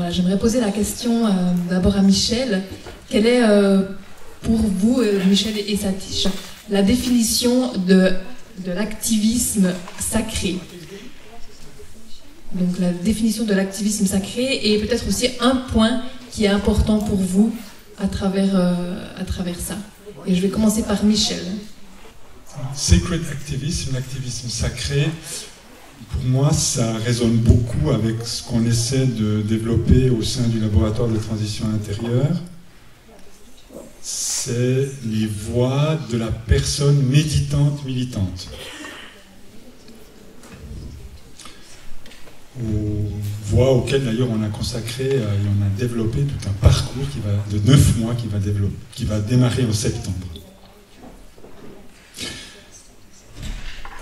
Voilà, j'aimerais poser la question d'abord à Michel. Quelle est pour vous, Michel et Satish, la définition de l'activisme sacré? Donc la définition de l'activisme sacré et peut-être aussi un point qui est important pour vous à travers ça. Et je vais commencer par Michel. Sacred activism, l'activisme sacré, pour moi, ça résonne beaucoup avec ce qu'on essaie de développer au sein du laboratoire de transition intérieure. C'est les voix de la personne méditante, militante. Aux voix auxquelles d'ailleurs on a consacré et on a développé tout un parcours de 9 mois qui va démarrer en septembre.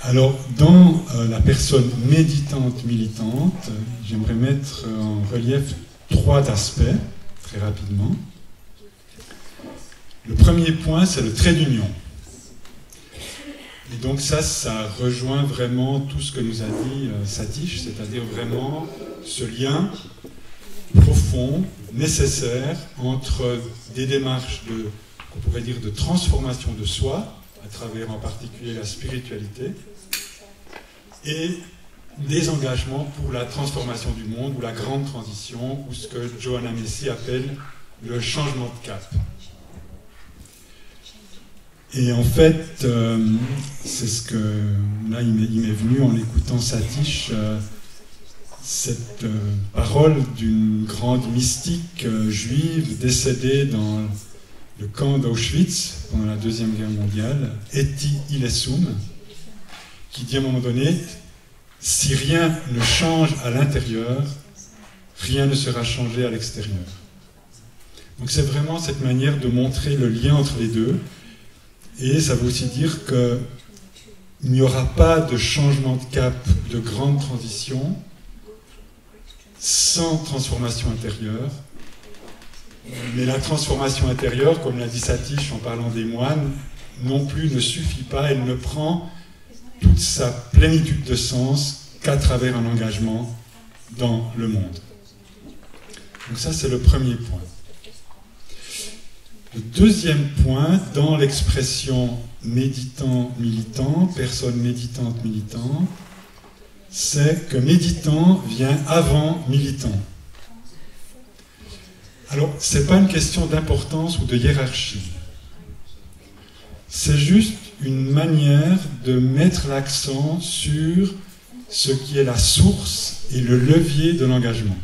Alors, dans la personne méditante, militante, j'aimerais mettre en relief 3 aspects, très rapidement. Le premier point, c'est le trait d'union. Et donc ça rejoint vraiment tout ce que nous a dit Satish, c'est-à-dire vraiment ce lien profond, nécessaire, entre des démarches qu'on pourrait dire de transformation de soi, à travers en particulier la spiritualité, et des engagements pour la transformation du monde, ou la grande transition, ou ce que Joanna Macy appelle le changement de cap. Et en fait, c'est ce que, là, il m'est venu en écoutant Satish, cette parole d'une grande mystique juive décédée dans le camp d'Auschwitz pendant la Deuxième Guerre mondiale, Etty Hillesum, qui dit à un moment donné, si rien ne change à l'intérieur, rien ne sera changé à l'extérieur. Donc c'est vraiment cette manière de montrer le lien entre les deux, et ça veut aussi dire qu'il n'y aura pas de changement de cap, de grande transition, sans transformation intérieure. Mais la transformation intérieure, comme l'a dit Satish en parlant des moines, non plus ne suffit pas, elle ne prend toute sa plénitude de sens qu'à travers un engagement dans le monde. Donc ça, c'est le premier point. Le deuxième point, dans l'expression méditant-militant, personne méditante-militant, c'est que méditant vient avant militant. Alors, ce n'est pas une question d'importance ou de hiérarchie. C'est juste une manière de mettre l'accent sur ce qui est la source et le levier de l'engagement.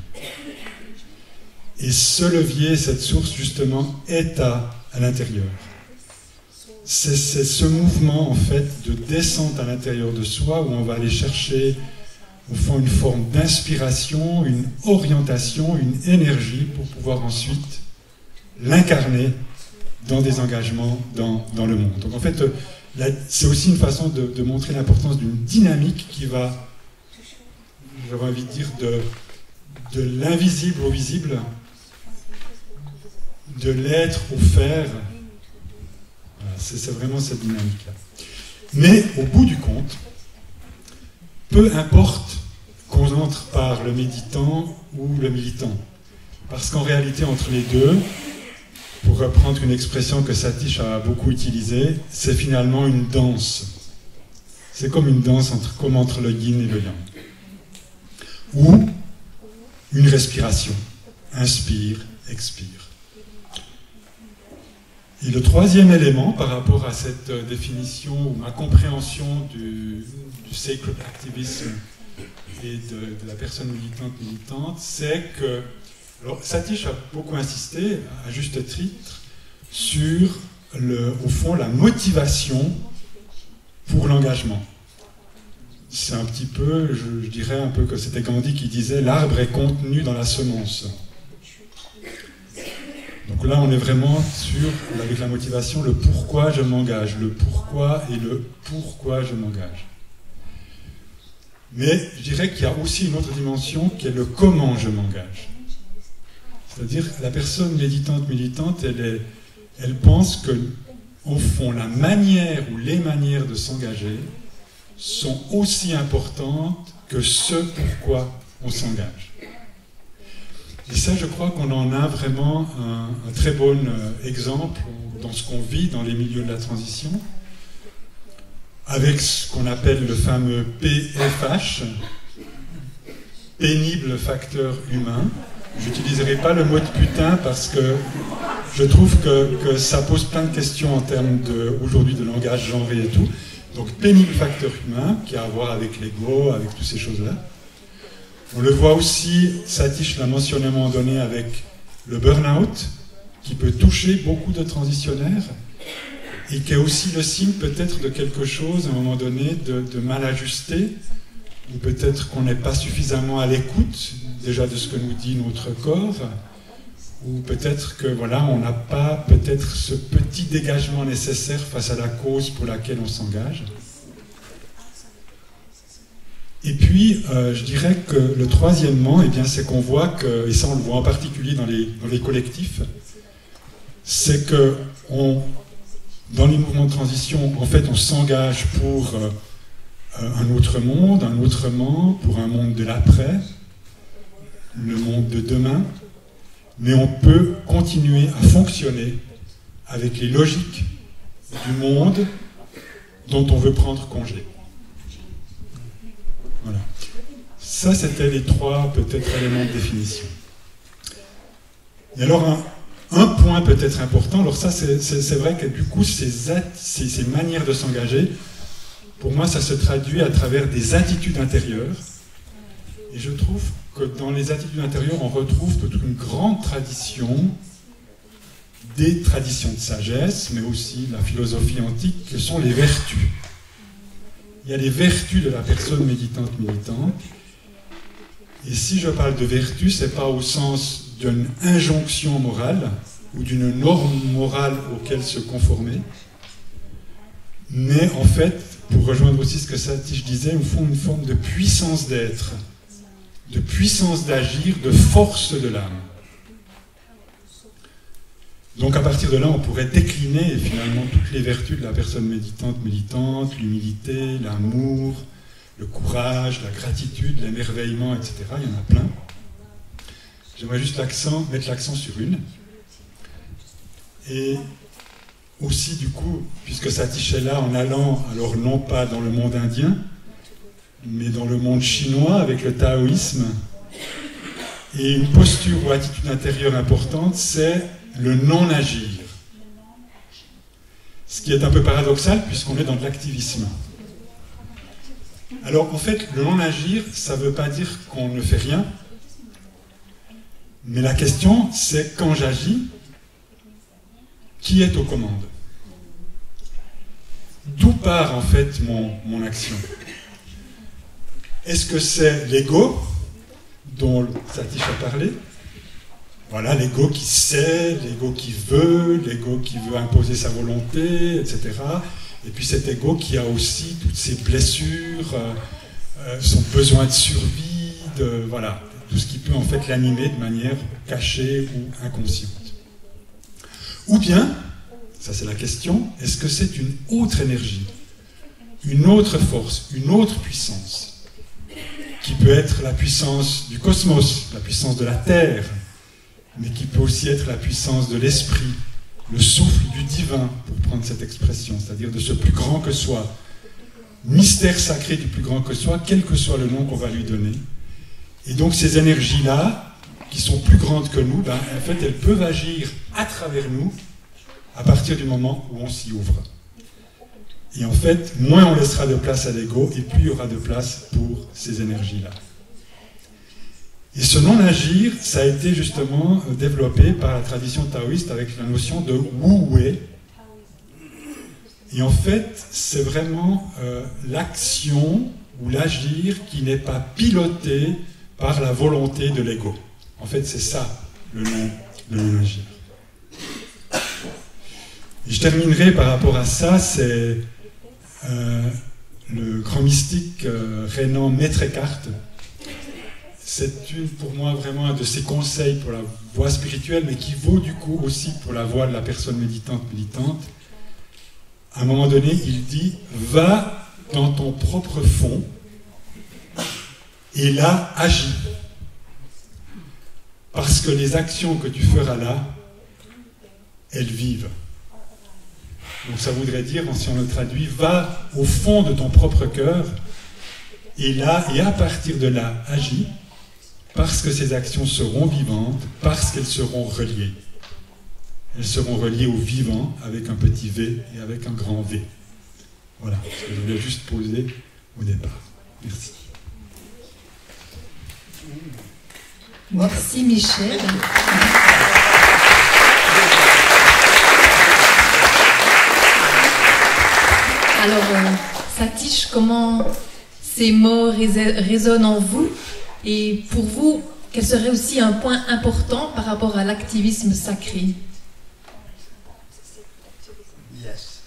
Et ce levier, cette source, justement, est à l'intérieur. C'est ce mouvement, en fait, de descente à l'intérieur de soi, où on va aller chercher, au fond, une forme d'inspiration, une orientation, une énergie, pour pouvoir ensuite l'incarner dans des engagements dans le monde. Donc, en fait, c'est aussi une façon de montrer l'importance d'une dynamique qui va, j'aurais envie de dire, de l'invisible au visible, de l'être au faire. Voilà, c'est vraiment cette dynamique-là. Mais au bout du compte, peu importe qu'on entre par le méditant ou le militant, parce qu'en réalité, entre les deux, pour reprendre une expression que Satish a beaucoup utilisée, c'est finalement une danse. C'est comme une danse comme entre le yin et le yang. Ou une respiration. Inspire, expire. Et le troisième élément par rapport à cette définition ou ma compréhension du sacred activism et de la personne militante, c'est que, alors Satish a beaucoup insisté, à juste titre, sur, au fond, la motivation pour l'engagement. C'est un petit peu, je dirais un peu que c'était Gandhi qui disait « l'arbre est contenu dans la semence ». Donc là, on est vraiment sur, avec la motivation, le pourquoi je m'engage, le pourquoi et le pourquoi je m'engage. Mais je dirais qu'il y a aussi une autre dimension qui est le comment je m'engage. C'est-à-dire, la personne méditante, militante, elle pense que, au fond, la manière ou les manières de s'engager sont aussi importantes que ce pourquoi on s'engage. Et ça, je crois qu'on en a vraiment un très bon exemple dans ce qu'on vit dans les milieux de la transition, avec ce qu'on appelle le fameux PFH, pénible facteur humain. Je n'utiliserai pas le mot de putain parce que je trouve que ça pose plein de questions en termes aujourd'hui de langage genré et tout. Donc pénible facteur humain, qui a à voir avec l'ego, avec toutes ces choses-là. On le voit aussi, Satish l'a mentionné à un moment donné, avec le burn-out, qui peut toucher beaucoup de transitionnaires, et qui est aussi le signe peut-être de quelque chose, à un moment donné, de mal ajusté, ou peut-être qu'on n'est pas suffisamment à l'écoute, déjà de ce que nous dit notre corps, ou peut-être que voilà, on n'a pas peut-être ce petit dégagement nécessaire face à la cause pour laquelle on s'engage. Et puis, je dirais que le troisièmement, eh bien, c'est qu'on voit que, et ça on le voit en particulier dans les collectifs, c'est que dans les mouvements de transition, en fait, on s'engage pour un autre monde, un autrement, pour un monde de l'après, le monde de demain, mais on peut continuer à fonctionner avec les logiques du monde dont on veut prendre congé. Voilà. Ça, c'était les trois, peut-être, éléments de définition. Et alors, un point peut-être important, alors ça, c'est vrai que du coup, ces manières de s'engager, pour moi, ça se traduit à travers des attitudes intérieures. Et je trouve que dans les attitudes intérieures, on retrouve toute une grande tradition, des traditions de sagesse, mais aussi de la philosophie antique, que sont les vertus. Il y a les vertus de la personne méditante. Et si je parle de vertu, ce n'est pas au sens d'une injonction morale ou d'une norme morale auquel se conformer, mais en fait, pour rejoindre aussi ce que Satish disait, au fond, une forme de puissance d'être, de puissance d'agir, de force de l'âme. Donc à partir de là, on pourrait décliner finalement toutes les vertus de la personne méditante, l'humilité, l'amour, le courage, la gratitude, l'émerveillement, etc. Il y en a plein. J'aimerais juste mettre l'accent sur une. Et aussi, du coup, puisque Satish est là, en allant, alors non pas dans le monde indien, mais dans le monde chinois, avec le taoïsme, et une posture ou attitude intérieure importante, c'est le non-agir. Ce qui est un peu paradoxal, puisqu'on est dans de l'activisme. Alors, en fait, le non-agir, ça ne veut pas dire qu'on ne fait rien, mais la question, c'est quand j'agis, qui est aux commandes? D'où part, en fait, mon action? Est-ce que c'est l'ego, dont Satish a parlé? Voilà, l'ego qui sait, l'ego qui veut imposer sa volonté, etc. Et puis cet ego qui a aussi toutes ses blessures, son besoin de survie, voilà, tout ce qui peut en fait l'animer de manière cachée ou inconsciente. Ou bien, ça c'est la question, est-ce que c'est une autre énergie, une autre force, une autre puissance, qui peut être la puissance du cosmos, la puissance de la Terre, mais qui peut aussi être la puissance de l'esprit, le souffle du divin, pour prendre cette expression, c'est-à-dire de ce plus grand que soi, mystère sacré du plus grand que soi, quel que soit le nom qu'on va lui donner. Et donc ces énergies-là, qui sont plus grandes que nous, ben, en fait, elles peuvent agir à travers nous, à partir du moment où on s'y ouvre. Et en fait, moins on laissera de place à l'ego, et plus il y aura de place pour ces énergies-là. Et ce non-agir, ça a été justement développé par la tradition taoïste avec la notion de wu-wei. Et en fait, c'est vraiment l'action ou l'agir qui n'est pas piloté par la volonté de l'ego. En fait, c'est ça, le non-agir. Et je terminerai par rapport à ça, c'est le grand mystique rhénan Maître Eckhart. C'est pour moi vraiment un de ses conseils pour la voie spirituelle, mais qui vaut du coup aussi pour la voie de la personne méditante. À un moment donné, il dit « Va dans ton propre fond et là, agis ». Parce que les actions que tu feras là, elles vivent. Donc ça voudrait dire, si on le traduit, va au fond de ton propre cœur, et là, et à partir de là, agis, parce que ces actions seront vivantes, parce qu'elles seront reliées. Elles seront reliées au vivant avec un petit V et avec un grand V. Voilà ce que je voulais juste poser au départ. Merci. Merci Michel. Alors, Satish, comment ces mots résonnent en vous? Et pour vous, quel serait aussi un point important par rapport à l'activisme sacré? Yes.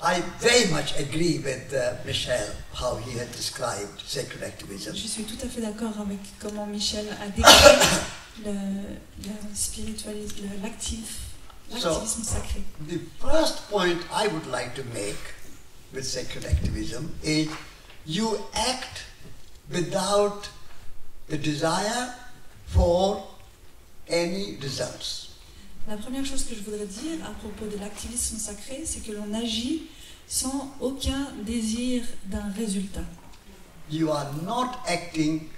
I very much agree with Michel, how he had described sacred activism. Je suis tout à fait d'accord avec comment Michel a décrit l'activisme sacré. The first point I would like to make with sacred activism is you act without the desire for any results. La première chose que je voudrais dire à propos de l'activisme sacré, c'est que l'on agit sans aucun désir d'un résultat. You are not acting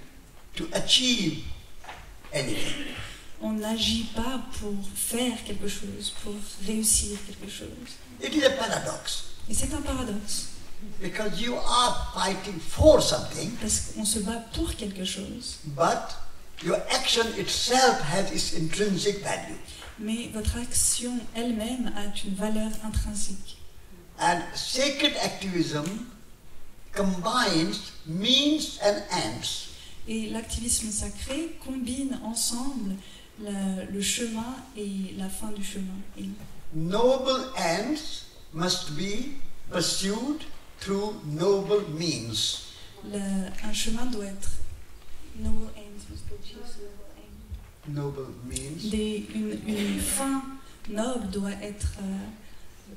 to achieve anything. On n'agit pas pour faire quelque chose, pour réussir quelque chose. It is a paradox. Et c'est un paradoxe. Because you are fighting for something, Parce qu'on se bat pour quelque chose, but your action itself has its intrinsic value. mais votre action elle-même a une valeur intrinsèque. And sacred activism combines means and ends. Et l'activisme sacré combine ensemble le chemin et la fin du chemin. Et Noble ends must be pursued through noble means. un chemin doit être Noble means. une fin noble doit être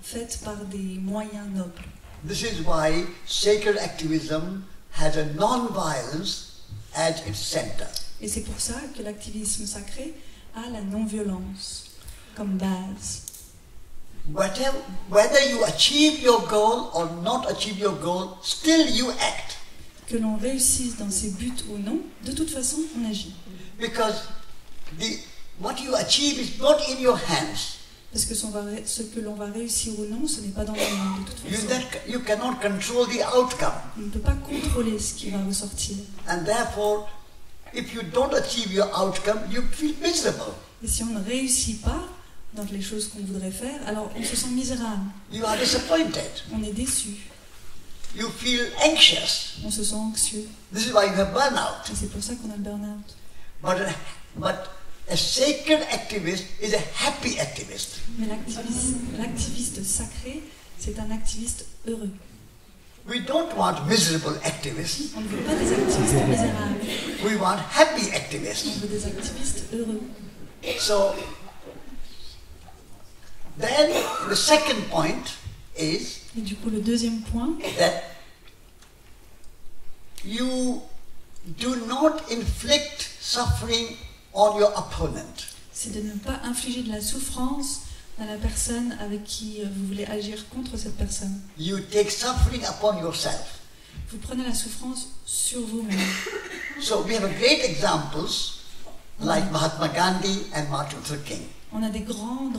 faite par des moyens nobles. This is why sacred activism has a non-violence as its center. Et c'est pour ça que l'activisme sacré a la non-violence comme base. Whether you achieve your goal or not achieve your goal, still you act. Que l'on réussisse dans ses buts ou non, de toute façon, on agit. Because what you achieve is not in your hands. Parce que ce que l'on va réussir ou non, ce n'est pas dans les mains de toute façon. You cannot control the outcome. On ne peut pas contrôler ce qui va ressortir. And therefore, if you don't achieve your outcome, you feel miserable. Et si on ne réussit pas dans les choses qu'on voudrait faire, alors on se sent misérable. You are disappointed. On est déçu. You feel anxious. On se sent anxieux. This is why you have burnout. Et c'est pour ça qu'on a le burn-out. But a sacred activist is a happy activist. Mais l'activiste sacré, c'est un activiste heureux. We don't want miserable activists. On ne veut pas des activistes misérables. We want happy On activists. veut des activistes heureux. So, then the second point is Et du coup, le deuxième point, that you do not inflict suffering on your opponent. c'est de ne pas infliger de la souffrance à la personne avec qui vous voulez agir contre cette personne. You take suffering upon yourself. Vous prenez la souffrance sur vous-même. So we have great examples like Mahatma Gandhi and Martin Luther King. On a des grands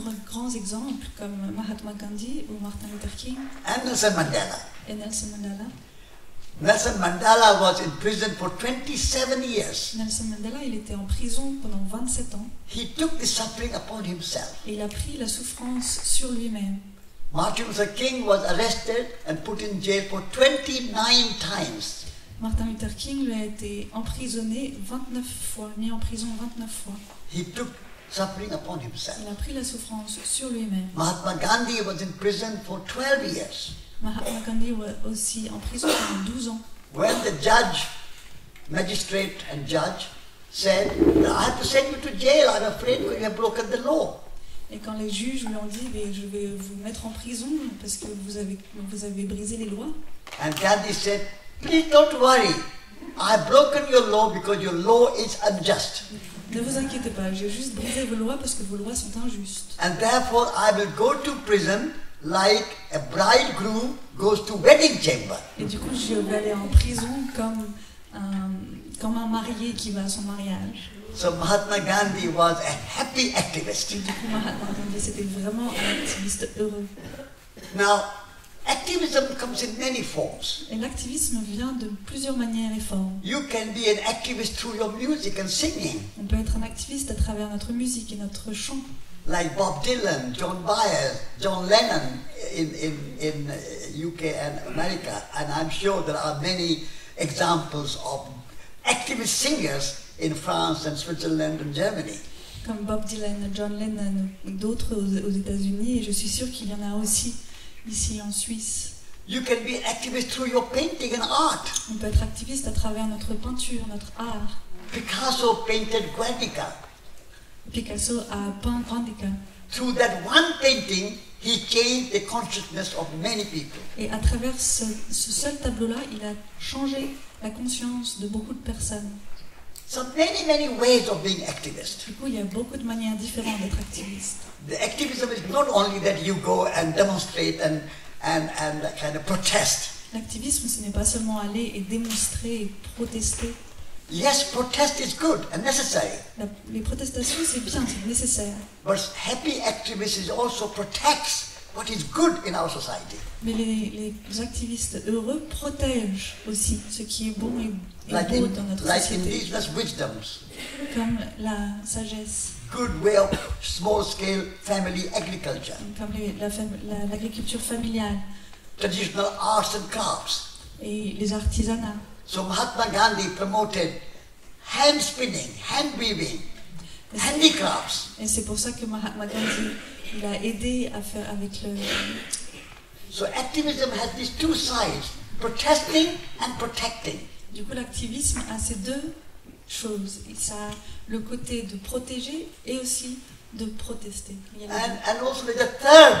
exemples comme Mahatma Gandhi ou Martin Luther King And Nelson Mandela. et Nelson Mandela. Nelson Mandela was in prison for 27 years. Nelson Mandela, il était en prison pendant 27 ans He took the suffering upon himself. et il a pris la souffrance sur lui-même. Martin Luther King was arrested and put in jail for 29 times. Martin Luther King lui a été emprisonné 29 fois, mis en prison 29 fois. He took suffering upon himself. Il a pris la souffrance sur lui-même. Mahatma Gandhi was in prison for 12 years. Mahatma Gandhi was aussi en prison pendant 12 ans. When the magistrate and judge said, I have to send you to jail, I'm afraid you have broken the law. Et quand les juges lui ont dit « je vais vous mettre en prison parce que vous avez brisé les lois », And Gandhi said, please don't worry, I've broken your law because your law is unjust. Ne vous inquiétez pas, j'ai juste brisé vos lois parce que vos lois sont injustes. And therefore I will go to prison like a bridegroom goes to wedding chamber. Et du coup, je vais aller en prison comme un marié qui va à son mariage. So Mahatma Gandhi was a happy activist. Et du coup, Mahatma Gandhi, c'était vraiment un activiste heureux. Now, activism comes in many forms. Et l'activisme vient de plusieurs manières et formes. You can be an activist through your music and singing, On peut être un activiste à travers notre musique et notre chant. like Bob Dylan, John Baez, John Lennon in UK and America. And I'm sure there are many examples of activist singers in France and Switzerland and Germany. Comme Bob Dylan, John Lennon et d'autres aux États-Unis. Et je suis sûre qu'il y en a aussi ici en Suisse. You can be an activist through your painting and art. On peut être activiste à travers notre peinture, notre art. Picasso painted Guernica. Picasso a peint Guernica. Through that one painting, he changed the consciousness of many people. Et à travers ce seul tableau-là, il a changé la conscience de beaucoup de personnes. So many ways of being activist. Du coup, il y a beaucoup de manières différentes d'être activiste. The activism is not only that you go and demonstrate and kind of protest. L'activisme, ce n'est pas seulement aller et démontrer et protester. Yes, protest is good and necessary. Les protestations, c'est bien, c'est nécessaire. But happy activism also protects what is good in our society. Mais les activistes heureux protègent aussi ce qui est bon et Like beau dans notre like société. indigenous wisdoms, Comme la sagesse, good way of small-scale family agriculture, comme l'agriculture familiale traditional arts and crafts. et les artisanats. So Mahatma Gandhi promoted hand spinning, hand weaving, handicrafts. Et c'est pour ça que Mahatma Gandhi, il a aidé à faire avec le... So activism has these two sides, protesting and protecting. Du coup, l'activisme a ces deux choses. Et ça a le côté de protéger et aussi de protester. Il y a les deux. And also the third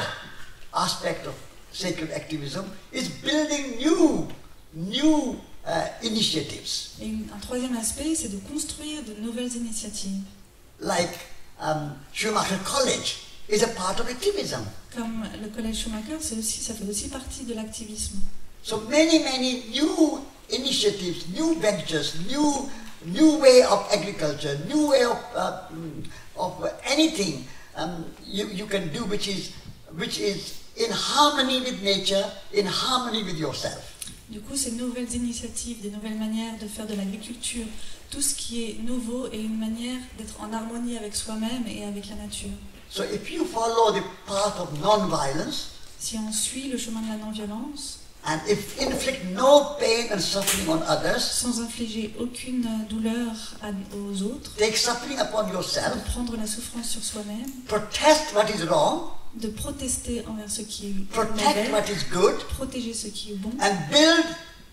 aspect of sacred activism is building new initiatives. Et un troisième aspect, c'est de construire de nouvelles initiatives. Like Schumacher College is a part of activism. Comme le collège Schumacher, ça fait aussi partie de l'activisme. So many new initiatives, new ventures, new way of agriculture, new way of anything you can do which is in harmony with nature, in harmony with yourself. Du coup, ces nouvelles initiatives, des nouvelles manières de faire de l'agriculture, tout ce qui est nouveau est une manière d'être en harmonie avec soi-même et avec la nature. So if you follow the path of non-violence, Si on suit le chemin de la non-violence, and if inflict no pain and suffering on others, sans infliger aucune douleur aux autres, take suffering upon de yourself, prendre la souffrance sur soi-même, protest what is wrong, de protester envers ce qui est protect mauvais, what is good, protéger ce qui est bon, and build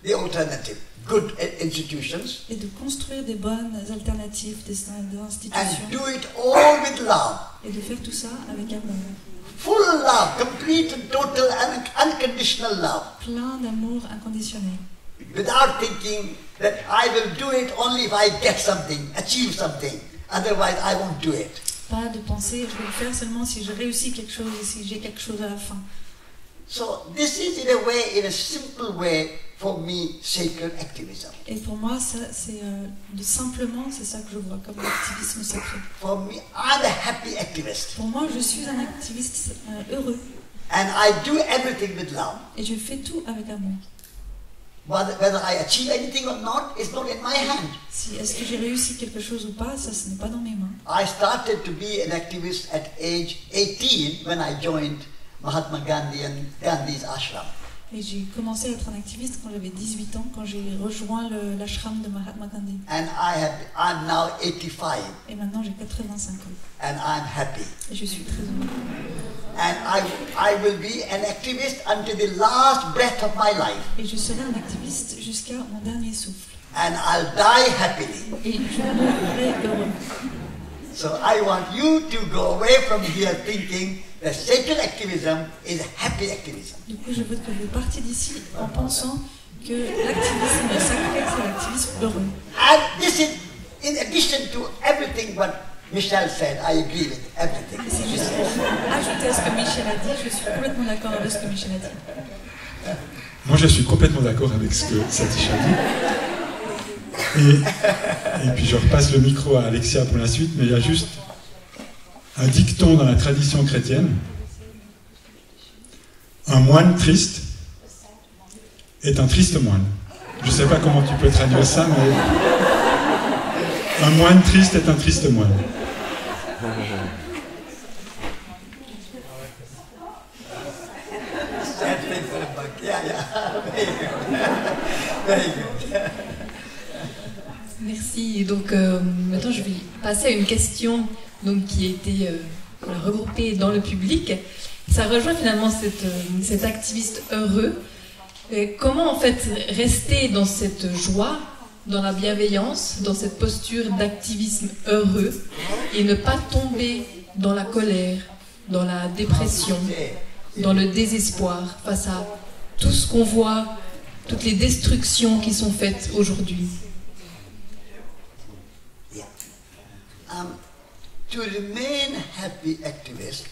the alternative, good institutions, et de construire des bonnes alternatives, des and institutions, do it all with love. et de faire tout ça avec amour. Full love, complete and total and unconditional love. Plein d'amour inconditionnel. Without thinking that I will do it only if I get something, achieve something. Otherwise, I won't do it. Pas de penser, je vais le faire seulement si je réussis quelque chose et si j'ai quelque chose à la fin. So this is in a way, in a simple way, for me, sacred activism. Et pour moi, ça, c'est simplement, c'est ça que je vois comme l'activisme sacré. For me, I'm a happy activist. Pour moi, je suis un activiste heureux And I do everything with love. et je fais tout avec amour. Whether I achieve anything or not is not in my hand. Si est-ce que j'ai réussi quelque chose ou pas, ça, ce n'est pas dans mes mains. I started to be an activist at age 18 when I joined Mahatma Gandhi and Gandhi's ashram. Et j'ai commencé à être un activiste quand j'avais 18 ans, quand j'ai rejoint l'ashram de Mahatma Gandhi. And I'm now 85 Et maintenant, j'ai 85 ans. and I'm happy. Et je suis très heureux. And I will be an activist until the last breath of my life. Et je serai un activiste jusqu'à mon dernier souffle. And I'll die happily. Et je mourrai heureux. So I want you to go away from here thinking that sacred activism is happy activism. Du coup, je veux que vous partiez d'ici en pensant que l'activisme sacré, c'est l'activisme heureux. And this is in addition to everything what Michel said. I agree with everything. Et c'est juste pour ajouter à ce que Michel a dit, je suis complètement d'accord avec ce que Michel a dit. Moi, je suis complètement d'accord avec ce que Satish a dit. Et puis, je repasse le micro à Alexia pour la suite, mais il y a juste un dicton dans la tradition chrétienne. Un moine triste est un triste moine. Je ne sais pas comment tu peux traduire ça, mais un moine triste est un triste moine. Merci. Et donc, maintenant, je vais passer à une question donc, qui a été regroupée dans le public. Ça rejoint finalement cet activiste heureux. Et comment, en fait, rester dans cette joie, dans la bienveillance, dans cette posture d'activisme heureux, et ne pas tomber dans la colère, dans la dépression, dans le désespoir, face à tout ce qu'on voit, toutes les destructions qui sont faites aujourd'hui. To remain happy activist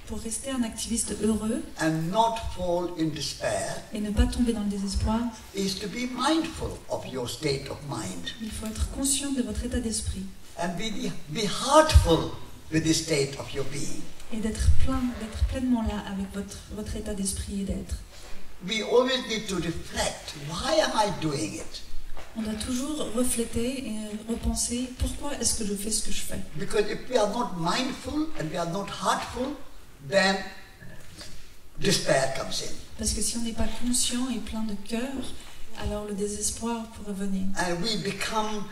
Pour rester un activiste heureux and not fall in despair et ne pas tomber dans le désespoir, is to be mindful of your state of mind il faut être conscient de votre état d'esprit and be heartful with the state of your being. et d'être pleinement là avec votre état d'esprit et d'être. We always need to reflect, why am I doing it? On doit toujours refléter et repenser pourquoi est-ce que je fais ce que je fais. Because if we are not mindful and we are not heartful, then despair comes in. Parce que si on n'est pas conscient et plein de cœur, alors le désespoir pourrait venir. And we become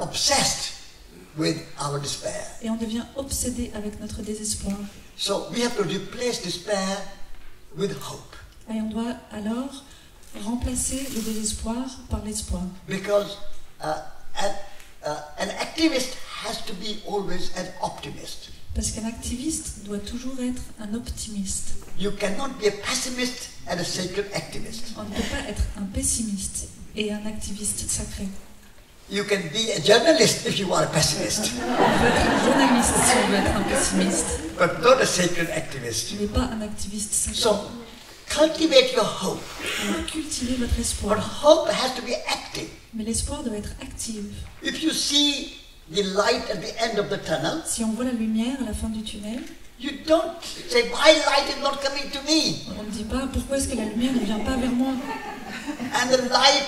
obsessed with our despair. Et on devient obsédé avec notre désespoir. So we have to replace despair with hope. Et on doit alors remplacer le désespoir par l'espoir. Because an activist has to be always an optimist. Parce qu'un activiste doit toujours être un optimiste. You cannot be a pessimist and a sacred activist. On ne peut pas être un pessimiste et un activiste sacré. You can be a journalist if you are a pessimist, On peut être un journaliste si on veut être un pessimiste, but not a sacred activist. mais pas un activiste sacré. So cultivate your hope. Alors cultivez votre But espoir. hope has to be active. Mais l'espoir doit être actif. If you see the light at the end of the tunnel, Si on voit la lumière à la fin du tunnel, you don't say, why light is not coming to me? on ne dit pas pourquoi est-ce que la lumière ne vient pas vers moi. And the light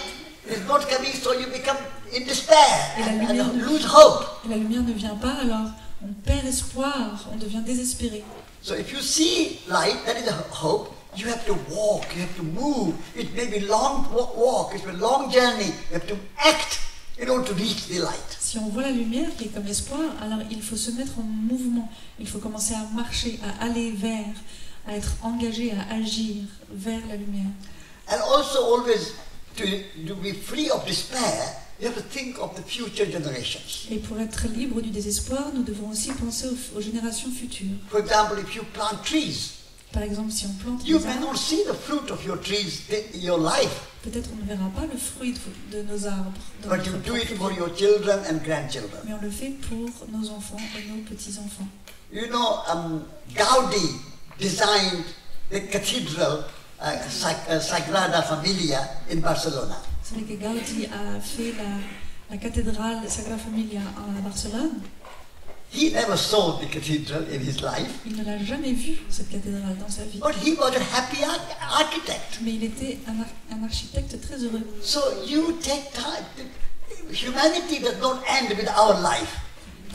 is not coming, so you become in despair Et la lumière and ne lose hope. Et la lumière ne vient pas, alors on perd espoir, on devient désespéré. So if you see light, that is a hope. You have to walk, you have to move. It may be long walk, it's a long journey. You have to act in order to reach the light. Si on voit la lumière qui est comme espoir, alors il faut se mettre en mouvement. Il faut commencer à marcher, à aller vers, à être engagé, à agir vers la lumière. And also always to be free of despair, you have to think of the future generations. Et pour être libre du désespoir, nous devons aussi penser aux générations futures. For example, if you plant trees, Par exemple, si on plante you des may arbres, not see the fruit of your trees in your life, peut-être on ne verra pas le fruit de nos arbres dans but notre you do it propre for vie. your children and grandchildren. Mais on le fait pour nos enfants et nos petits-enfants. You know, Gaudi designed the cathedral Sagrada Familia in Barcelona. C'est vrai que Gaudi a fait la cathédrale Sagrada Familia à Barcelone. He never saw the cathedral in his life, Il ne l'a jamais vue, cette cathédrale, dans sa vie. but he was a happy architect. Mais il était un architecte très heureux. So you take time. Humanity does not end with our life.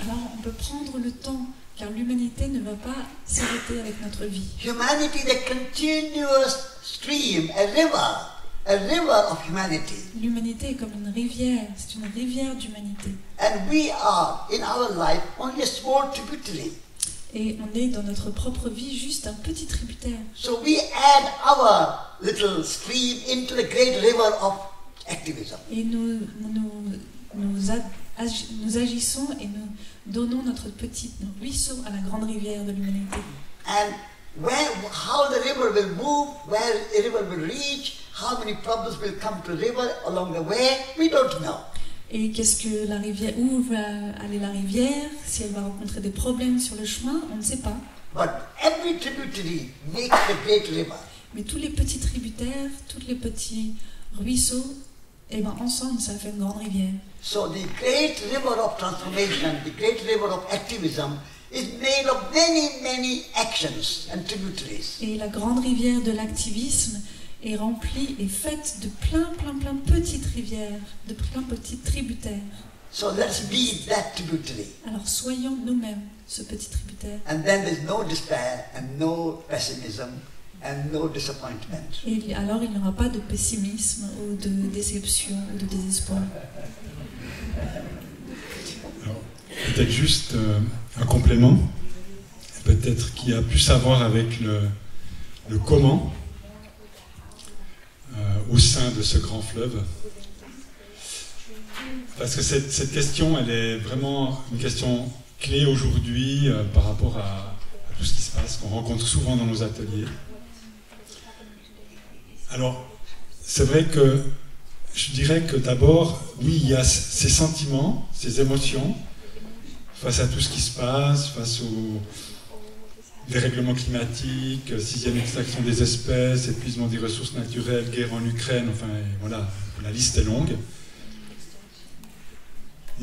Alors on peut prendre le temps, car l'humanité ne va pas s'arrêter avec notre vie. Humanity is a continuous stream, a river of humanity. L'humanité est comme une rivière, c'est une rivière d'humanité. And we are, in our life, only a small tributary. Et on est dans notre propre vie juste un petit tributaire. So we add our little stream into the great river of activism. Et nous agissons et nous donnons notre petit ruisseau à la grande rivière de l'humanité. And how the river will move, where the river will reach, how many problems will come to the river along the way, we don't know. Et qu'est-ce que la rivière, où va aller la rivière, si elle va rencontrer des problèmes sur le chemin, on ne sait pas. But every tributary makes a great river. Mais tous les petits tributaires, tous les petits ruisseaux, eh ben ensemble, ça fait une grande rivière. So the great river of transformation, the great river of activism is made of many, many actions and tributaries. Et la grande rivière de l'activisme est remplie et faite de plein de petites rivières, de plein de petits tributaires. So let's be that tributary. Alors soyons nous-mêmes ce petit tributaire. And then there's no despair and no pessimism and no disappointment. Et alors il n'y aura pas de pessimisme ou de déception ou de désespoir. Alors, peut-être juste un complément, peut-être qui a plus à voir avec le comment au sein de ce grand fleuve. Parce que cette question, elle est vraiment une question clé aujourd'hui par rapport à tout ce qui se passe, qu'on rencontre souvent dans nos ateliers. Alors, c'est vrai que je dirais que d'abord, oui, il y a ces sentiments, ces émotions, face à tout ce qui se passe, face aux dérèglements climatiques, 6e extinction des espèces, épuisement des ressources naturelles, guerre en Ukraine, enfin voilà, la liste est longue.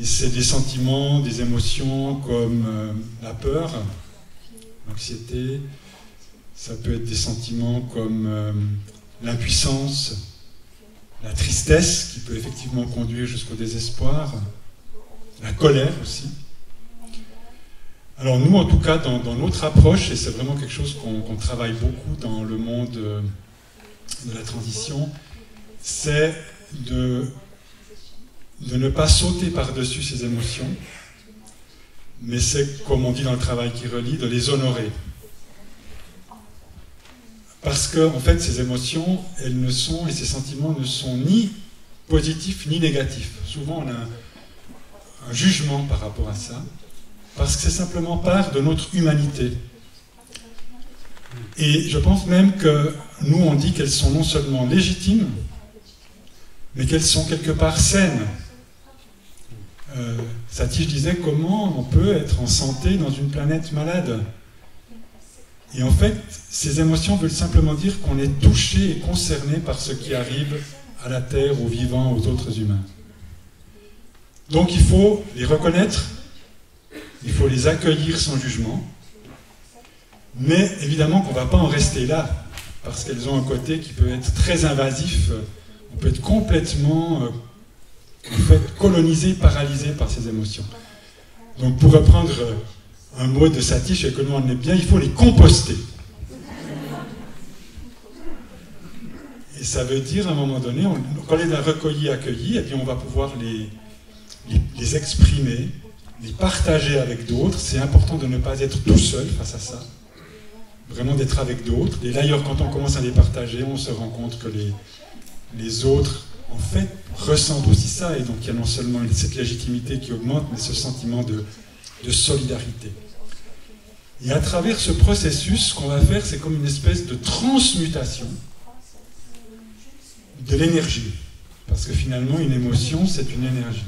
Et c'est des sentiments, des émotions comme la peur, l'anxiété, ça peut être des sentiments comme l'impuissance, la tristesse qui peut effectivement conduire jusqu'au désespoir, la colère aussi. Alors nous, en tout cas, dans notre approche, et c'est vraiment quelque chose qu'on travaille beaucoup dans le monde de la transition, c'est de ne pas sauter par-dessus ces émotions, mais c'est, comme on dit dans le travail qui relie, de les honorer. Parce que, en fait, ces émotions, elles ne sont, et ces sentiments ne sont ni positifs ni négatifs. Souvent, on a un jugement par rapport à ça, parce que c'est simplement part de notre humanité. Et je pense même que nous, on dit qu'elles sont non seulement légitimes, mais qu'elles sont quelque part saines. Satish disait comment on peut être en santé dans une planète malade. Et en fait, ces émotions veulent simplement dire qu'on est touché et concerné par ce qui arrive à la Terre, aux vivants, aux autres humains. Donc il faut les reconnaître, il faut les accueillir sans jugement, mais évidemment qu'on ne va pas en rester là, parce qu'elles ont un côté qui peut être très invasif, on peut être complètement en fait, colonisé, paralysé par ces émotions. Donc pour reprendre un mot de Satish, et que nous on est bien, il faut les composter. Et ça veut dire, à un moment donné, quand on les a recueillis, accueillis, et bien on va pouvoir les exprimer, les partager avec d'autres. C'est important de ne pas être tout seul face à ça, vraiment d'être avec d'autres. Et d'ailleurs, quand on commence à les partager, on se rend compte que les autres, en fait, ressentent aussi ça. Et donc il y a non seulement cette légitimité qui augmente, mais ce sentiment de solidarité. Et à travers ce processus, ce qu'on va faire, c'est comme une espèce de transmutation de l'énergie. Parce que finalement, une émotion, c'est une énergie.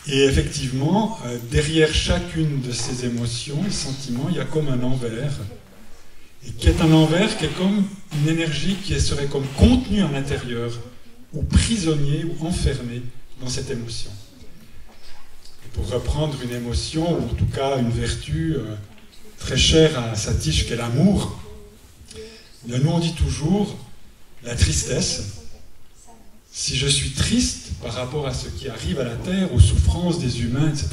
Et effectivement, derrière chacune de ces émotions et sentiments, il y a comme un envers. Et qui est un envers, qui est comme une énergie qui serait comme contenue à l'intérieur, ou prisonnier, ou enfermée dans cette émotion. Pour reprendre une émotion, ou en tout cas une vertu très chère à Satish, qu'est l'amour, nous on dit toujours la tristesse. Si je suis triste par rapport à ce qui arrive à la Terre, aux souffrances des humains, etc.,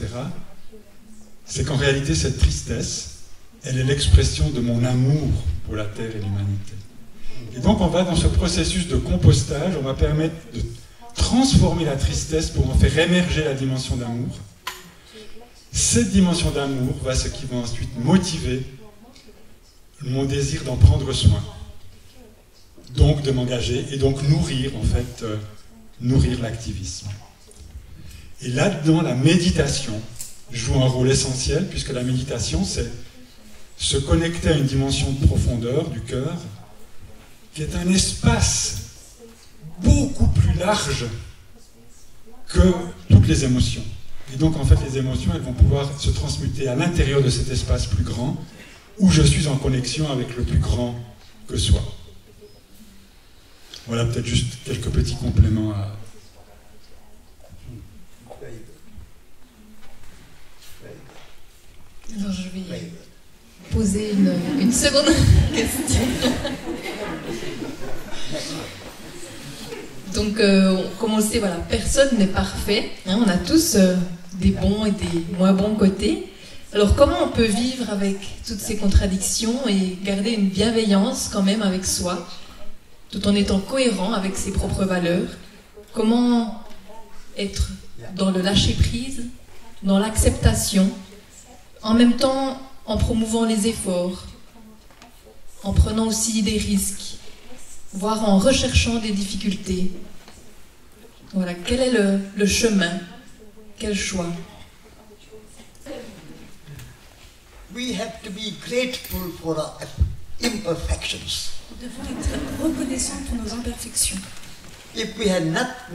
c'est qu'en réalité cette tristesse, elle est l'expression de mon amour pour la Terre et l'humanité. Et donc on va dans ce processus de compostage, on va permettre de transformer la tristesse pour en faire émerger la dimension d'amour. Cette dimension d'amour va ce qui va ensuite motiver mon désir d'en prendre soin, donc de m'engager et donc nourrir en fait, nourrir l'activisme. Et là-dedans, la méditation joue un rôle essentiel puisque la méditation c'est se connecter à une dimension de profondeur du cœur, qui est un espace beaucoup plus large que toutes les émotions. Et donc, en fait, les émotions, elles vont pouvoir se transmuter à l'intérieur de cet espace plus grand, où je suis en connexion avec le plus grand que soi. Voilà, peut-être juste quelques petits compléments à... Alors, je vais poser une seconde question. Donc, comme on le sait, voilà, personne n'est parfait. Hein, on a tous des bons et des moins bons côtés. Alors, comment on peut vivre avec toutes ces contradictions et garder une bienveillance quand même avec soi, tout en étant cohérent avec ses propres valeurs? Comment être dans le lâcher-prise, dans l'acceptation, en même temps en promouvant les efforts, en prenant aussi des risques, voire en recherchant des difficultés? Voilà, quel est le chemin? Quel choix? We have to be grateful for our imperfections. Nous devons être reconnaissants pour nos imperfections. If we had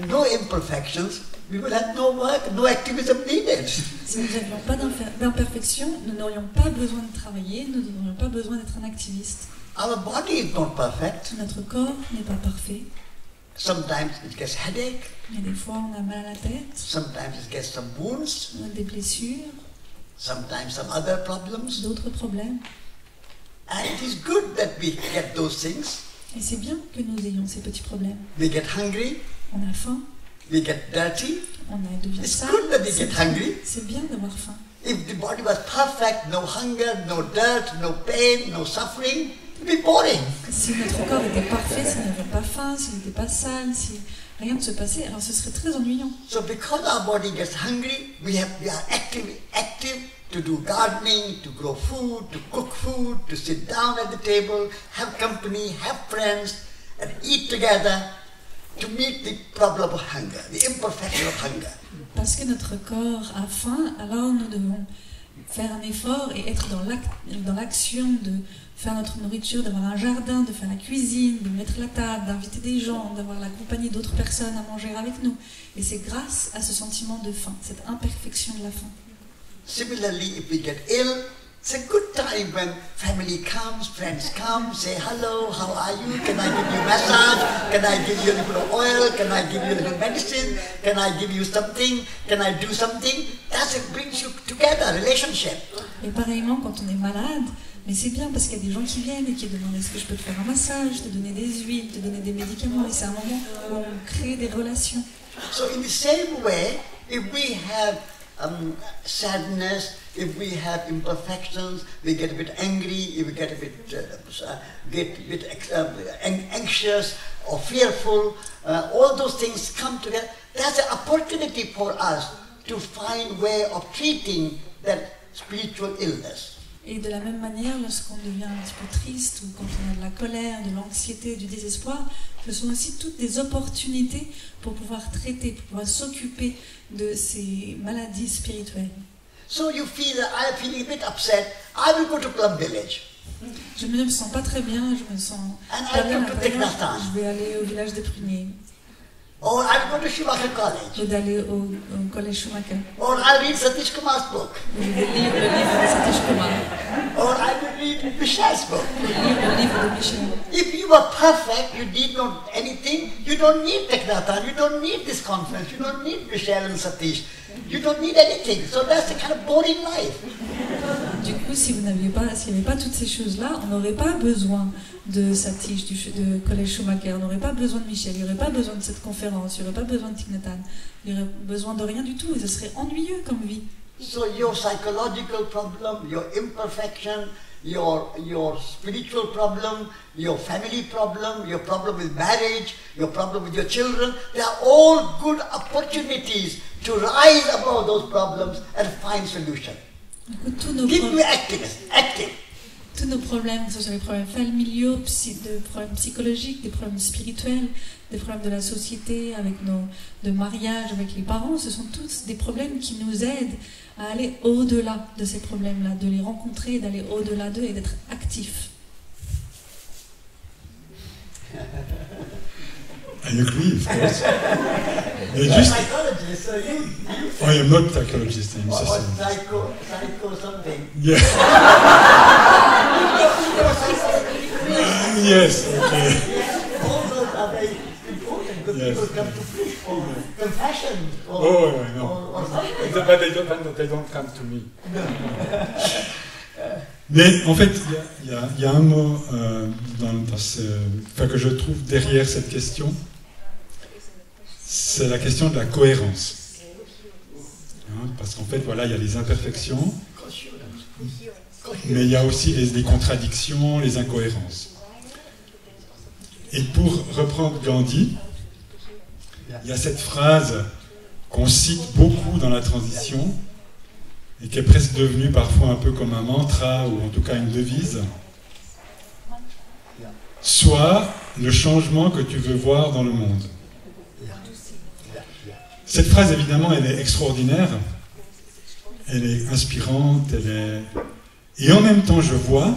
no imperfections, we would have no work, no activism needed. Si nous n'avions pas d'imperfections, nous n'aurions pas besoin de travailler, nous n'aurions pas besoin d'être un activiste. Our body is not perfect. Notre corps n'est pas parfait. Sometimes it gets headache. Et des fois, on a mal à la tête, Sometimes it gets some wounds. on a des blessures, Sometimes some other problems. d'autres problèmes. And it is good that we get those things. Et c'est bien que nous ayons ces petits problèmes. We get hungry. On a faim, We get dirty. devient It's sale. good that we get hungry. C'est bien d'avoir faim. If the body was perfect, no hunger, no dirt, no pain, no suffering, it would be boring. Si notre corps était parfait, s'il n'avait pas faim, s'il n'était pas sale, si rien ne se passait, alors ce serait très ennuyant. So because our body gets hungry, we are active to do gardening, to grow food, to cook food, to sit down at the table, have company, have friends, and eat together to meet the problem of hunger, the imperfection of hunger. Parce que notre corps a faim, alors nous devons faire un effort et être dans l'action de faire notre nourriture, d'avoir un jardin, de faire la cuisine, de mettre la table, d'inviter des gens, d'avoir la compagnie d'autres personnes à manger avec nous. Et c'est grâce à ce sentiment de faim, cette imperfection de la faim. Similarly, if we get ill, it's a good time when family comes, friends come, say hello, how are you? Can I give you massage? Can I give you a little bit of oil? Can I give you a little medicine? Can I give you something? Can I do something? That's it brings you together, relationship. Et pareillement, quand on est malade, mais c'est bien parce qu'il y a des gens qui viennent et qui demandent est-ce que je peux te faire un massage, te donner des huiles, te donner des médicaments. Et c'est un moment où on crée des relations. So in the same way, if we have sadness, if we have imperfections, we get a bit angry, if we get a bit anxious or fearful, all those things come together. That's an opportunity for us to find way of treating that spiritual illness. Et de la même manière, lorsqu'on devient un petit peu triste ou quand on a de la colère, de l'anxiété, du désespoir, ce sont aussi toutes des opportunités pour pouvoir traiter, pour pouvoir s'occuper de ces maladies spirituelles. So you feel, I'm feeling a bit upset, I will go to Plum Village. Je ne me sens pas très bien, je me sens pas bien, je vais aller au village des pruniers. Or I'll go to Schumacher College. Ou d'aller au collège Schumacher. Or I'll read Satish Kumar's book. Je vais lire le livre de Satish Kumar. Or I will read Michelle's book. Lire le livre de Michel. If you were perfect, you did not anything, you don't need Teknatan, you don't need this conference, you don't need Michelle and Satish. You don't need anything. So that's a kind of boring life. Du coup, s'il n'y avait pas toutes ces choses-là, on n'aurait pas besoin de Satish, de collège Schumacher, on n'aurait pas besoin de Michel, il n'y aurait pas besoin de cette conférence, il n'y aurait pas besoin de Tiknatan, il n'y aurait besoin de rien du tout, et ce serait ennuyeux comme vie. So your psychological problem, your imperfection, your spiritual problem, your family problem, your problem with marriage, your problem with your children, they are all good opportunities to rise above those problems and find solution. Tous nos Keep you active. tous nos problèmes, que ce soit des problèmes familiaux, des problèmes psychologiques, des problèmes spirituels, des problèmes de la société, avec de mariage, avec les parents, ce sont tous des problèmes qui nous aident à aller au-delà de ces problèmes-là, de les rencontrer, d'aller au-delà d'eux et d'être actifs. I agree, of course. Mais juste... Psychologist, so you I am not psychologist, I'm or sociologist. psycho something. Yeah. Yes, okay. All those are very important because Yes. people come to preach for confession or, Oh, I know. or something. But they don't come to me. Mais en fait, il y a un mot que je trouve derrière cette question, c'est la question de la cohérence. Hein, parce qu'en fait, voilà, il y a les imperfections, mais il y a aussi les contradictions, les incohérences. Et pour reprendre Gandhi, il y a cette phrase qu'on cite beaucoup dans la transition, et qui est presque devenu parfois un peu comme un mantra, ou en tout cas une devise. Sois le changement que tu veux voir dans le monde. Cette phrase, évidemment, elle est extraordinaire, elle est inspirante, et en même temps, je vois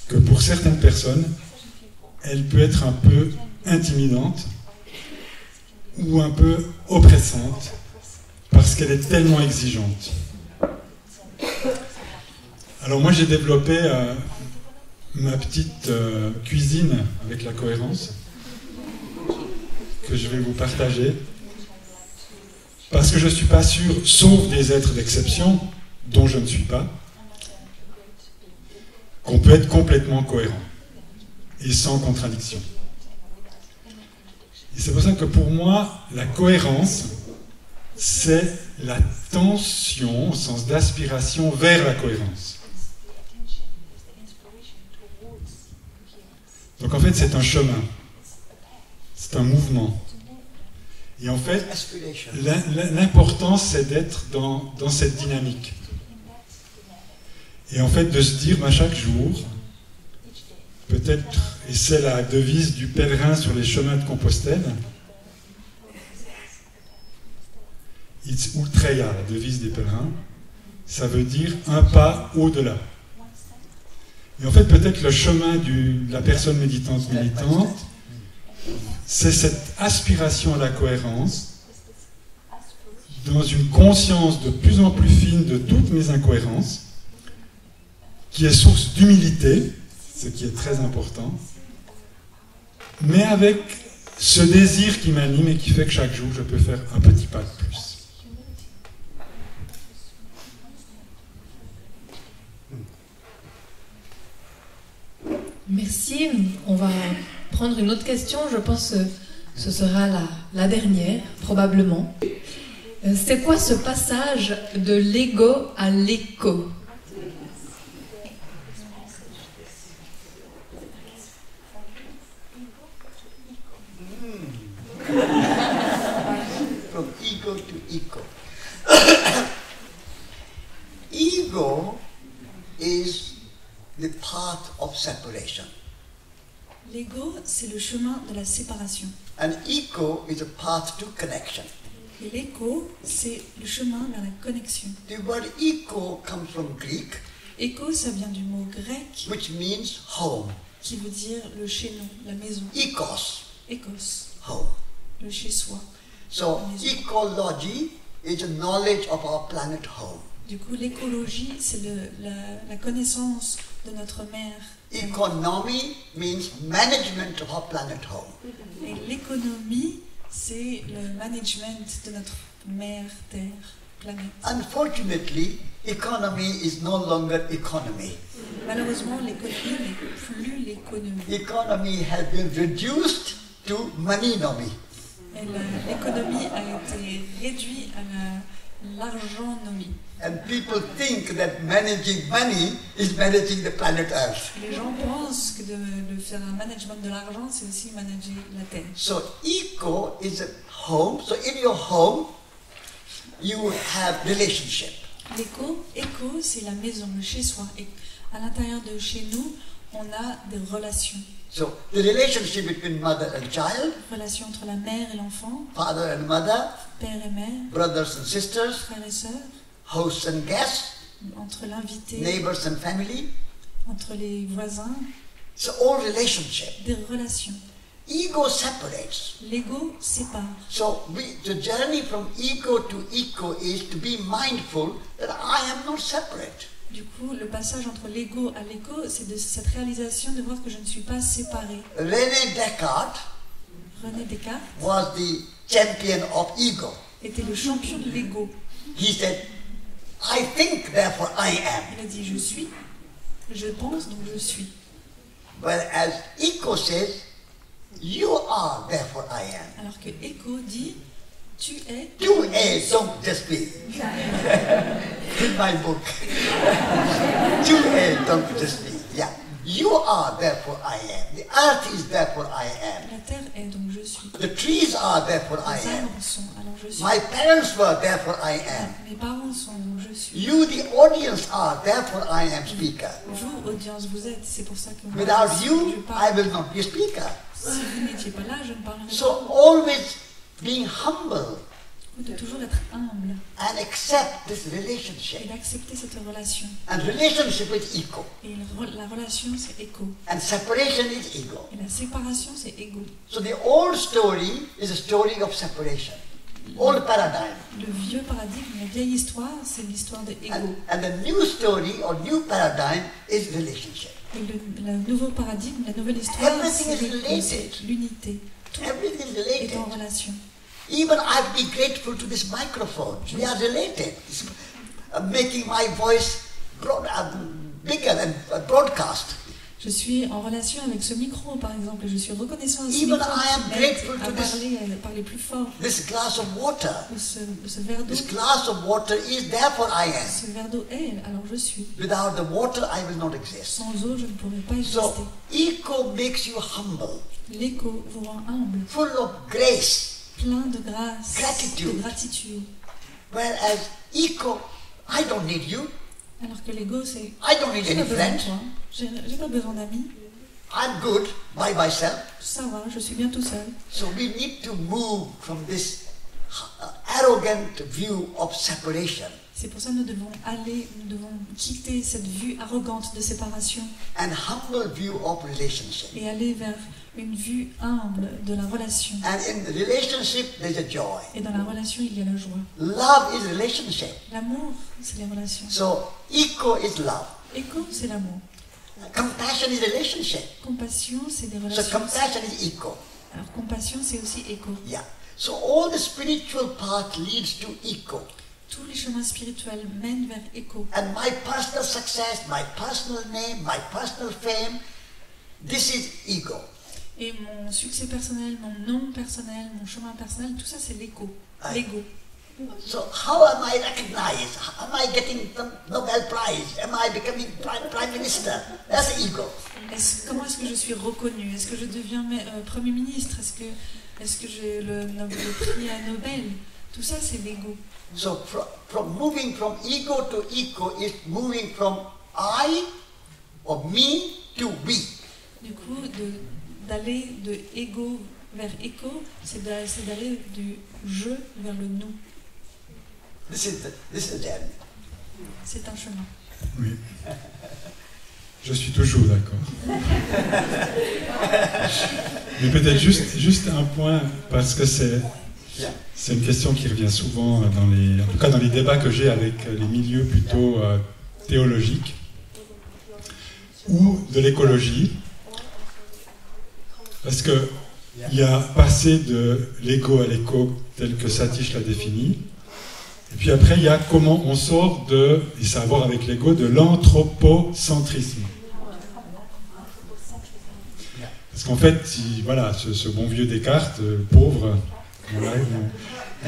que pour certaines personnes, elle peut être un peu intimidante, ou un peu oppressante, parce qu'elle est tellement exigeante. Alors moi j'ai développé ma petite cuisine avec la cohérence que je vais vous partager parce que je ne suis pas sûr, sauf des êtres d'exception dont je ne suis pas, qu'on peut être complètement cohérent et sans contradiction. Et c'est pour ça que pour moi la cohérence c'est la tension au sens d'aspiration vers la cohérence. Donc en fait c'est un chemin, c'est un mouvement. Et en fait l'important c'est d'être dans cette dynamique. Et en fait de se dire chaque jour, peut-être, et c'est la devise du pèlerin sur les chemins de Compostelle, It's Ultreya, la devise des pèlerins, ça veut dire un pas au-delà. Et en fait, peut-être le chemin de la personne militante, c'est cette aspiration à la cohérence, dans une conscience de plus en plus fine de toutes mes incohérences, qui est source d'humilité, ce qui est très important, mais avec ce désir qui m'anime et qui fait que chaque jour, je peux faire un petit pas de plus. Merci. On va prendre une autre question. Je pense que ce sera la dernière, probablement. C'est quoi ce passage de l'ego à l'écho? From ego to eco. Ego is the path of separation. L'ego, c'est le chemin de la séparation. And eco is a path to connection. Et l'écho, c'est le chemin vers la connexion. The word eco comes from Greek, Écho, ça vient du mot grec which means home. qui veut dire le chez nous, la maison. Ecos, Écos, home. le chez soi. So ecology is the knowledge of our planet home. Du coup, l'écologie, c'est la connaissance de notre mère. Economy means management of our planet home. Et l'économie, c'est le management de notre mère, terre, planète. Unfortunately, economy is no longer economy. Malheureusement, l'économie n'est plus l'économie. Economy has been reduced to moneynomy. Et l'économie a été réduite à l'argent-nomie. And people think that managing money is managing the planet Earth. Les gens pensent que de faire un management de l'argent, c'est aussi manager la terre. So eco is a home. So in your home, you have relationship. L'écho, c'est la maison, le chez-soi. Et À l'intérieur de chez nous, on a des relations. So the relationship between mother and child, Relations entre la mère et l'enfant, father and mother, père et mère, brothers and sisters, frères et sœurs, hosts and guests, entre l'invité, neighbors and family. entre les voisins, It's all relationship. des relations. Ego separates. L'ego sépare. So the journey from ego to eco is to be mindful that I am not separate. Du coup, le passage entre l'ego à l'écho, c'est de cette réalisation de voir que je ne suis pas séparée. René Descartes René Descartes was the champion of ego. était le champion de l'ego. He said, I think, therefore I am. Il a dit je suis, je pense, donc je suis. Whereas eco says, you are, therefore I am. Alors que écho dit tu es. Tu es, don't just be. In my book. Tu es, don't just be. Yeah. You are, therefore I am. The earth is, therefore I am. La terre est, donc je suis. The trees are, therefore I Les am. arbres sont, alors je suis. My parents were, therefore I am. Mes parents sont, donc je suis. You, the audience, are, therefore I am speaker. Vous, audience, vous êtes, c'est pour ça que moi, Without je you, I parle. will not be a speaker. Si vous n'étiez pas là, je ne parlerais So pas. always being humble De toujours être humble and accept this et relationship. d'accepter cette relation. And relationship is ego. Et la relation, c'est écho. And separation is ego. Et la séparation, c'est égo. So the old story is a story of separation. Old paradigm. Le vieux paradigme, la vieille histoire, c'est l'histoire de égo. And the new story or new paradigm is relationship. Et le nouveau paradigme, la nouvelle histoire, Everything is c'est related. c'est l'unité. Tout Everything is est related. en relation. Even I be grateful to this microphone. We are related. It's making my voice bigger and broadcast. Je suis en relation avec ce micro, par exemple, et je suis reconnaissant à ce Even micro I am qui m'aide grateful à to this- parler, à parler plus fort. This glass of water. Ce verre d'eau, This glass of water is therefore I am. ce verre d'eau est, alors je suis. Without the water, I will not exist. Sans eau, je ne pourrais pas exister. So, eco makes you humble, L'écho vous rend humble, full of grace. plein de grâce, Gratitude. de gratitude. Whereas eco, I don't need you. Alors que l'ego, c'est I don't need j'ai pas any besoin de friends. toi, j'ai pas besoin d'amis, I'm good by myself. ça va, je suis bien tout seul. So we need to move from this arrogant view of separation C'est pour ça que nous devons quitter cette vue arrogante de séparation and humble view of relationship. et aller vers une vue humble de la relation. And in the relationship, there's a joy. Et dans la relation, il y a la joie. Love is relationship. L'amour, c'est les relations. So eco is love. Écho, c'est l'amour. Compassion is relationship. Compassion, c'est des So relations. compassion is eco. Alors, compassion, c'est aussi écho. Yeah. So all the spiritual path leads to eco. Tous les chemins spirituels mènent vers écho. And my personal success, my personal name, my personal fame, this is ego. Et mon succès personnel, mon nom personnel, mon chemin personnel, tout ça, c'est l'écho. Aye. L'ego. So how am I recognized? Am I getting the Nobel Prize? Am I becoming prime minister? That's ego. Comment est-ce que je suis reconnue? Est-ce que je deviens Premier ministre? Est-ce que j'ai le prix à Nobel? Tout ça, c'est l'ego. So from moving from ego to eco is moving from I or me to we. Du coup, d'aller de ego vers écho, c'est d'aller du je vers le nous. This is the journey. C'est un chemin. Oui. Je suis toujours d'accord. Mais peut-être juste un point, parce que c'est une question qui revient souvent, en tout cas dans les débats que j'ai avec les milieux plutôt théologiques ou de l'écologie. Parce qu'il y a passé de l'ego à l'éco tel que Satish l'a défini. Et puis après, il y a comment on sort de, et ça a à voir avec l'ego, de l'anthropocentrisme. Parce qu'en fait, voilà, ce bon vieux Descartes, pauvre, voilà,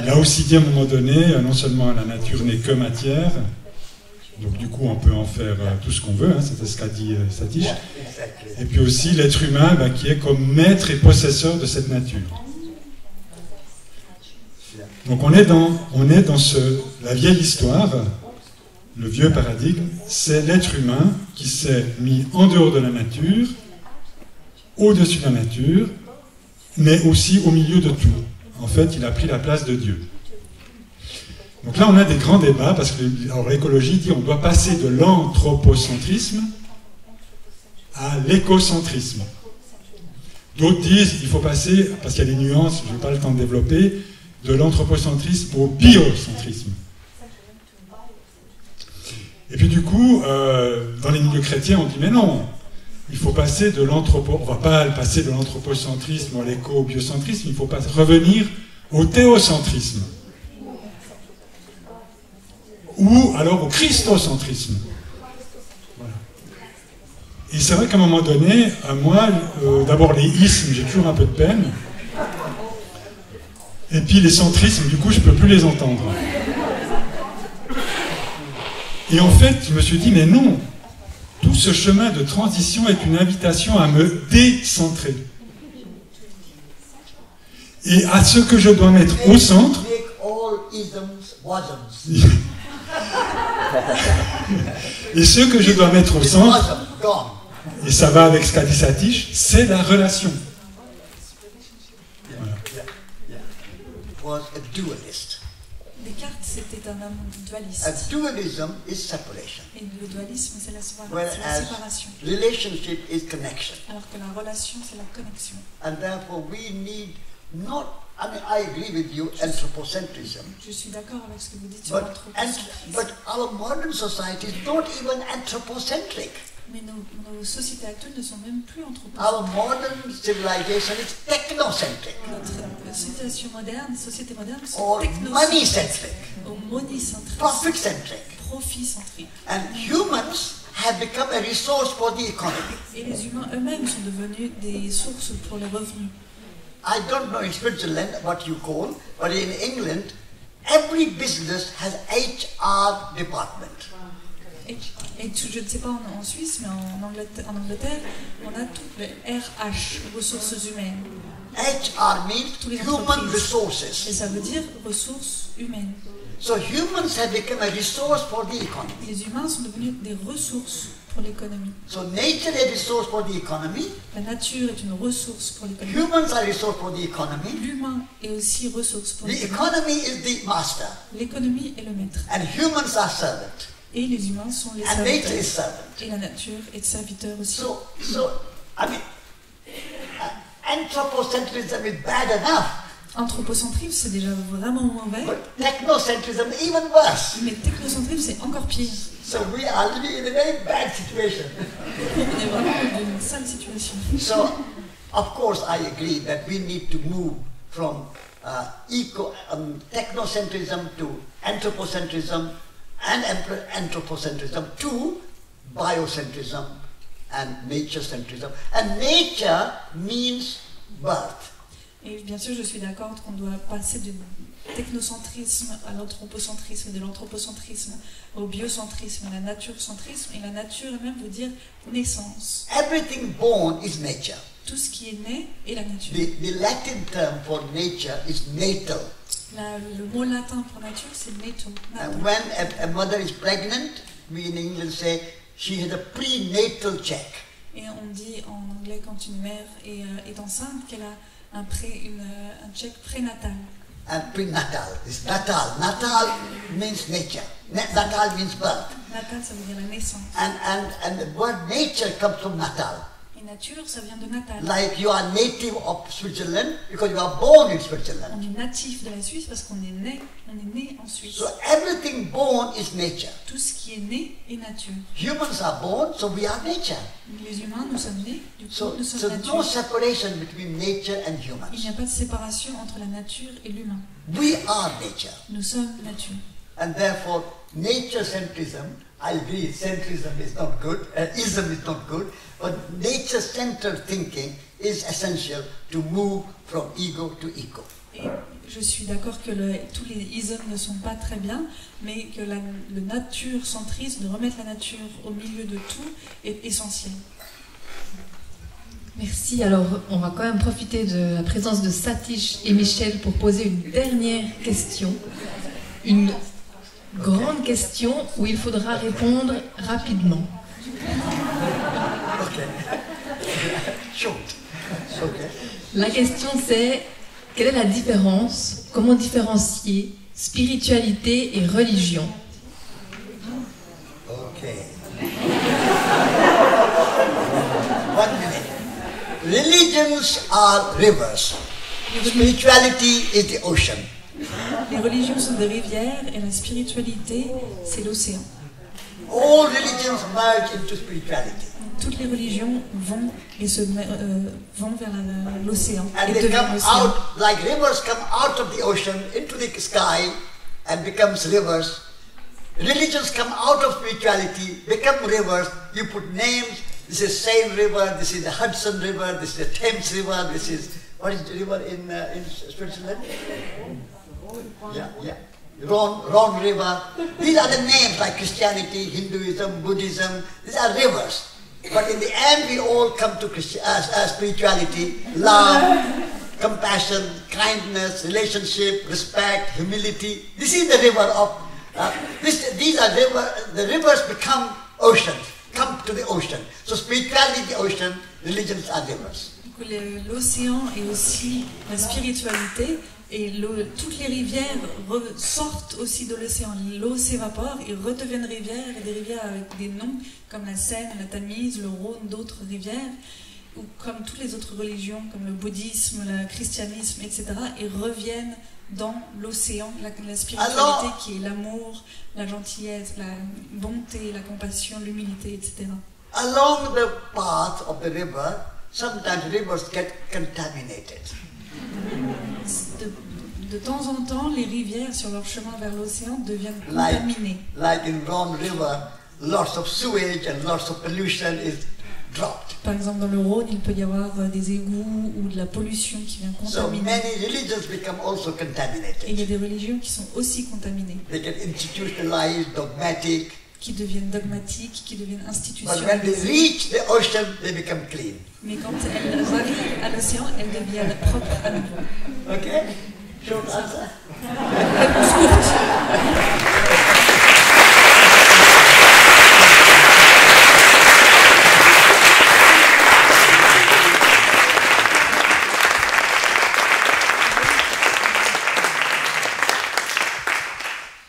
il a aussi dit à un moment donné, non seulement la nature n'est que matière, donc du coup on peut en faire tout ce qu'on veut, hein, c'est ce qu'a dit Satish, et puis aussi l'être humain qui est comme maître et possesseur de cette nature. Donc on est dans la vieille histoire, le vieux paradigme, c'est l'être humain qui s'est mis en dehors de la nature, au-dessus de la nature, mais aussi au milieu de tout. En fait, il a pris la place de Dieu. Donc là, on a des grands débats, parce que l'écologie dit qu'on doit passer de l'anthropocentrisme à l'écocentrisme. D'autres disent qu'il faut passer, parce qu'il y a des nuances, je n'ai pas le temps de développer, de l'anthropocentrisme au biocentrisme. Et puis du coup, dans les milieux chrétiens, on dit mais non, il faut passer de on va pas passer de l'anthropocentrisme à l'éco-biocentrisme, il faut pas revenir au théocentrisme. Ou alors au christocentrisme. Voilà. Et c'est vrai qu'à un moment donné, moi, d'abord les ismes, j'ai toujours un peu de peine. Et puis les centrismes, du coup, je ne peux plus les entendre. Et en fait, je me suis dit, mais non, tout ce chemin de transition est une invitation à me décentrer. Et à ce que je dois mettre au centre... Et ce que je dois mettre au centre, et ça va avec ce qu'a dit Satish, c'est la relation. Was a dualist. Descartes, c'était un homme dualiste. A dualism is separation. Et le dualisme, c'est la Whereas séparation. Relationship is connection. Alors que la relation, c'est la connexion. And therefore we need not, I mean, I agree with you, anthropocentrism. Je suis d'accord avec ce que vous dites sur But l'anthropocentrisme. our modern society is not even anthropocentric. Mais nos sociétés actuelles ne sont même plus Our anthropocentriques. modern civilization is technocentric Notre société moderne sont or money-centric, ou monicentriques, profit-centric. profit-centriques. And humans have become a resource for the economy. Et les humains eux-mêmes sont devenus des sources pour les revenus. I don't know in Switzerland what you call, but in England, every business has HR department. Et je ne sais pas en Suisse, mais en Angleterre, on a tout le RH, ressources humaines. HR means Tous les human entreprises. Et resources. ça veut dire ressources humaines. So humans have become a resource for the economy. Les humains sont devenus des ressources pour l'économie. So nature is a resource for the economy. La nature est une ressource pour l'économie. Humans are a resource for the economy. L'humain est aussi ressource pour The l'économie. economy is the master. L'économie est le maître. And humans are servants. Et les humains sont les And nature is serviteurs. servant. Et la nature est serviteur aussi. So I mean, anthropocentrism is bad enough, Anthropocentrisme, c'est déjà vraiment mauvais. but technocentrism is even worse. Mais technocentrisme, c'est encore pire. So we are living in a very bad situation. On est vraiment dans une sale situation. So, of course, I agree that we need to move from technocentrism to anthropocentrism and anthropocentrism to biocentrism and nature-centrism. And nature means birth. Et bien sûr, je suis d'accord qu'on doit passer du technocentrisme à l'anthropocentrisme, de l'anthropocentrisme au biocentrisme, à la nature-centrisme. Et la nature elle-même veut dire naissance. Everything born is nature. Tout ce qui est né est la nature. The Latin term for nature is natal. Le mot latin pour nature, c'est natal. And when a mother is pregnant, we in England say she has a prenatal check. Et on dit en anglais quand une mère est enceinte qu'elle a un check prénatal. And prenatal is natal. Natal means nature. Natal means birth. Natal, ça veut dire la naissance. And the word nature comes from natal. Et nature, ça vient de natal. Like you are native of Switzerland because you are born in Switzerland. On est natif de la Suisse parce qu'on est né en Suisse. So everything born is nature. Tout ce qui est né est nature. Humans are born, so we are nature. Les humains, nous sommes nés, du coup, So nous sommes no nature. separation between nature and Il n'y humans. a pas de séparation entre la nature et l'humain. We are nature. Nous sommes nature. And therefore, nature-centrism, I agree, centrism is not good, ism is not good, but nature-centered thinking is essential to move from ego to eco. Et je suis d'accord que tous les ismes ne sont pas très bien, mais que le nature-centrisme, de remettre la nature au milieu de tout, est essentiel. Merci. Alors, on va quand même profiter de la présence de Satish et Michel pour poser une dernière question. Grande question où il faudra répondre rapidement. Okay. Short. Okay. La question c'est, quelle est la différence, comment différencier spiritualité et religion? Okay. 1 minute. Religions are rivers. Spirituality is the ocean. Les religions sont des rivières et la spiritualité, c'est l'océan. All religions merge into spirituality. Toutes les religions vont vers l'océan And et they deviennent come l'océan. out, like rivers come out of the ocean into the sky and becomes rivers. Religions come out of spirituality, become rivers. You put names. This is Seine River, this is the Hudson River, this is the Thames River, this is, what is the river in Switzerland? Yeah. Rhone River. These are the names like Christianity, Hinduism, Buddhism. These are rivers. But in the end, we all come to spirituality, love, compassion, kindness, relationship, respect, humility. This is the river of, these are the rivers become oceans, come to the ocean. So spirituality is the ocean, religions are rivers. L'océan est aussi la spiritualité et toutes les rivières sortent aussi de l'océan. L'eau s'évapore et redeviennent rivières, et des rivières avec des noms comme la Seine, la Tamise, le Rhône, d'autres rivières, ou comme toutes les autres religions, comme le bouddhisme, le christianisme, etc., et reviennent dans l'océan, la spiritualité qui est l'amour, la gentillesse, la bonté, la compassion, l'humilité, etc. Along the path of the river, sometimes rivers get contaminated. De temps en temps, les rivières sur leur chemin vers l'océan deviennent contaminées. Like in Rhone River, lots of sewage and lots of pollution is dropped. Par exemple, dans le Rhône, il peut y avoir des égouts ou de la pollution qui vient So contaminer. many religions become also Et il y contaminated. a des religions qui sont aussi contaminées, They get institutionalized, dogmatic. qui deviennent dogmatiques, qui deviennent But when they institutionnelles. reach the ocean, they become clean. Mais quand elles arrivent à l'océan, elles deviennent propres à nouveau. Okay? Short answer. Réponse courte.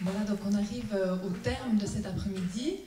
Voilà, donc on arrive au terme de cet après-midi.